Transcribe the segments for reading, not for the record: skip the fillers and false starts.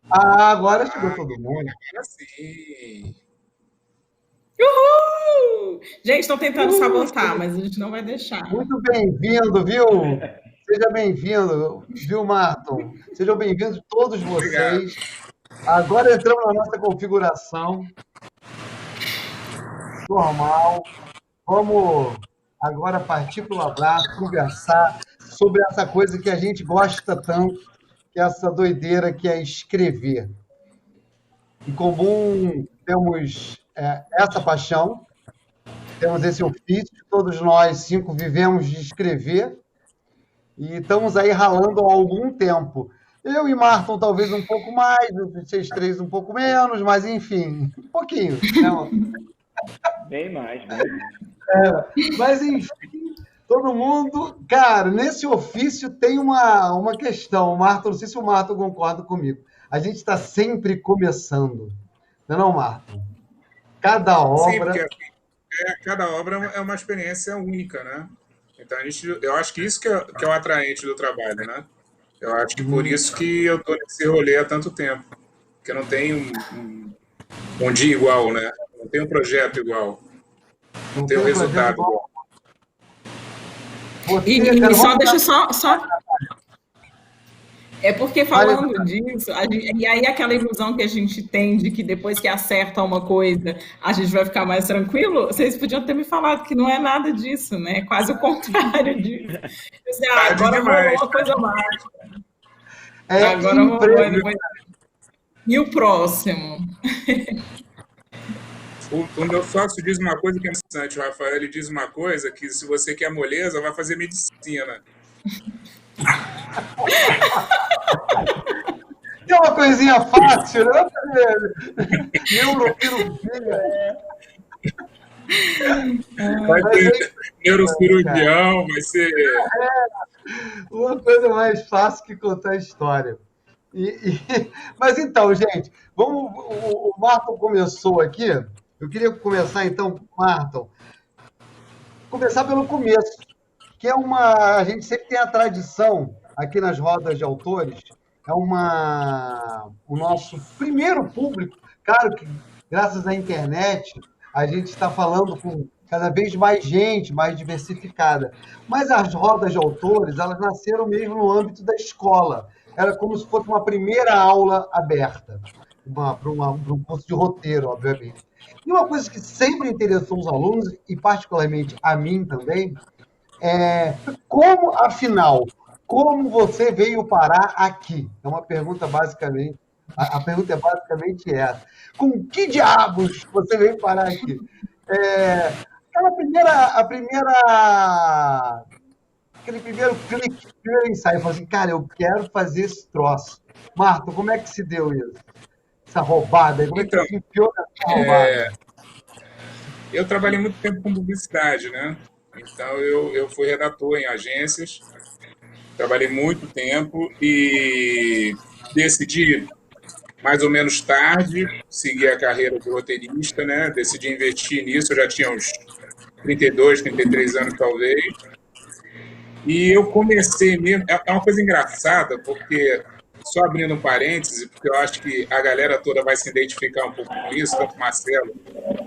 Ah, agora chegou Ah, todo mundo. agora sim. Uhul! Gente, estão tentando Uhul, sabotar, mas a gente não vai deixar. muito bem-vindo, viu? Seja bem-vindo, viu, Marton? Sejam bem-vindos todos Obrigado. vocês. Agora entramos na nossa configuração normal. Vamos agora partir para o abraço, conversar sobre essa coisa que a gente gosta tanto, que é essa doideira que é escrever. Em comum, temos essa paixão, temos esse ofício, todos nós cinco vivemos de escrever e estamos aí ralando há algum tempo. Eu e Marton talvez um pouco mais, vocês três um pouco menos, mas enfim, um pouquinho, né? Bem mais, bem mais. Mas enfim, todo mundo. Cara, nesse ofício tem uma questão, Marton, não sei se o Marton concorda comigo. A gente está sempre começando, não é não, Marton? Cada Sim, porque obra. assim, cada obra é uma experiência única, né? Então, eu acho que isso que é o atraente do trabalho, né? Eu acho que por Hum, isso que eu tô nesse rolê há tanto tempo. Porque não tem um dia igual, né? Não tem um projeto igual. Não não tem um tem um projeto resultado igual igual. você, cara. Só Vamos deixa começar. só. É porque Fale, falando disso, e aí aquela ilusão que a gente tem de que depois que acerta uma coisa, a gente vai ficar mais tranquilo, vocês podiam ter me falado que não é nada disso, né? É quase o contrário disso. Eu disse, Tarde agora rolou demais. uma coisa mágica. é Agora rolou. impressionante. E o próximo? O meu sócio diz uma coisa que é interessante, o Rafael. Ele diz uma coisa que se você quer moleza, vai fazer medicina. Tem uma coisinha fácil, né? Neurocirurgia. Vai Mas é ser impressionante, cara. neurocirurgião, vai ser. Uma coisa mais fácil que contar a história. Mas então, gente, vamos. O Marton começou aqui. Eu queria começar então, Marton, começar pelo começo, que é uma. A gente sempre tem a tradição aqui nas rodas de autores, é o nosso primeiro público, claro que graças à internet a gente está falando com cada vez mais gente, mais diversificada. Mas as rodas de autores, elas nasceram mesmo no âmbito da escola. Era como se fosse uma primeira aula aberta, para um curso de roteiro, obviamente. E uma coisa que sempre interessou os alunos, e particularmente a mim também, como, afinal, como você veio parar aqui? É uma pergunta basicamente. A pergunta é basicamente essa. Com que diabos você veio parar aqui? Aquela aquele primeiro clique, primeiro ensaio, eu falei assim, cara, eu quero fazer esse troço. Marta, como é que se deu isso? Essa roubada? Como é que você Então, se enfiou nessa roubada? eu trabalhei muito tempo com publicidade, né? Então, eu fui redator em agências, trabalhei muito tempo e decidi, mais ou menos tarde, seguir a carreira de roteirista, né? Decidi investir nisso, eu já tinha uns 32, 33 anos, talvez. E eu comecei mesmo. É uma coisa engraçada, porque, só abrindo um parêntese, porque eu acho que a galera toda vai se identificar um pouco com isso, tanto o Marcelo,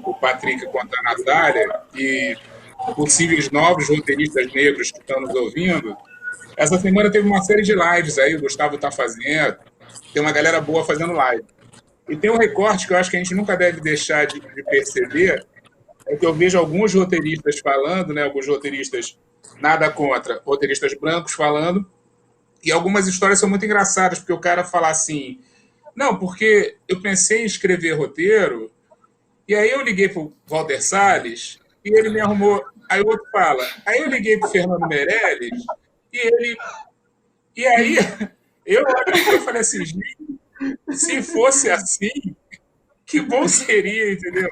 o Patrick quanto a Natália, e possíveis novos roteiristas negros que estão nos ouvindo. Essa semana teve uma série de lives aí, o Gustavo está fazendo, tem uma galera boa fazendo live. E tem um recorte que eu acho que a gente nunca deve deixar de perceber, é que eu vejo alguns roteiristas falando, né, alguns roteiristas, nada contra, roteiristas brancos falando, e algumas histórias são muito engraçadas, porque o cara fala assim, não, porque eu pensei em escrever roteiro, e aí eu liguei pro Walter Salles, e ele me arrumou, aí o outro fala, aí eu liguei pro Fernando Meirelles, e ele, e aí eu olho aqui e falei assim, gente, se fosse assim, que bom seria, entendeu?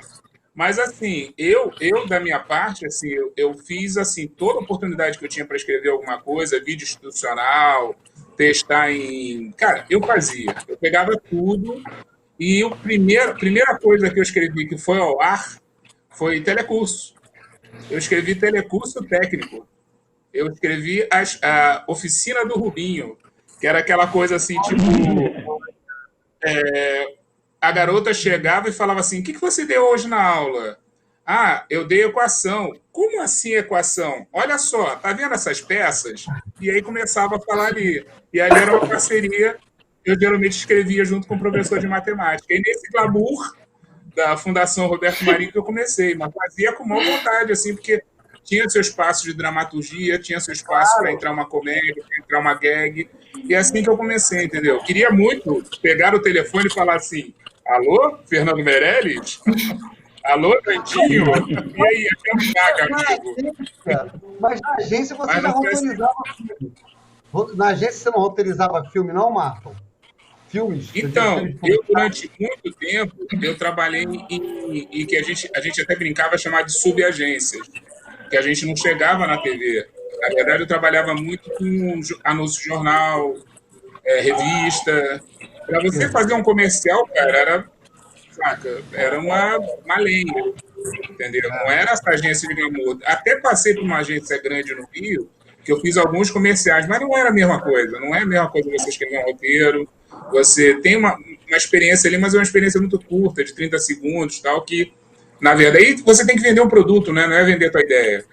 Mas assim, eu da minha parte, assim, eu fiz assim toda oportunidade que eu tinha para escrever alguma coisa, vídeo institucional, testar em, cara, eu fazia. Eu pegava tudo e a primeira coisa que eu escrevi que foi ao ar foi telecurso. Eu escrevi telecurso técnico. Eu escrevi a oficina do Rubinho, que era aquela coisa assim, tipo, a garota chegava e falava assim: o que você deu hoje na aula? Ah, eu dei equação. Como assim equação? Olha só, tá vendo essas peças? E aí começava a falar ali. E ali era uma parceria. Eu geralmente escrevia junto com o professor de matemática. E nesse glamour da Fundação Roberto Marinho que eu comecei, mas fazia com maior vontade, assim, porque tinha seu espaço de dramaturgia, tinha seu espaço para entrar uma comédia, para entrar uma gag. E é assim que eu comecei, entendeu? Queria muito pegar o telefone e falar assim: alô, Fernando Meirelles? Alô, Dantinho? E aí, até um amigo. Mas na agência você Mas já não foi roteirizava filme. Na agência você não roteirizava filme, não, Marco? Filmes? Então, eu durante muito tempo, eu trabalhei em que a gente até brincava chamar de subagências, que a gente não chegava na TV. Na verdade, eu trabalhava muito com anúncio de jornal, revista. Para você fazer um comercial, cara, era uma lenha, entendeu? Não era essa agência de glamour. Até passei por uma agência grande no Rio, que eu fiz alguns comerciais, mas não era a mesma coisa. Não é a mesma coisa você escrever um roteiro. Você tem uma experiência ali, mas é uma experiência muito curta, de 30 segundos, tal, que, na verdade, aí você tem que vender um produto, né? Não é vender a tua ideia.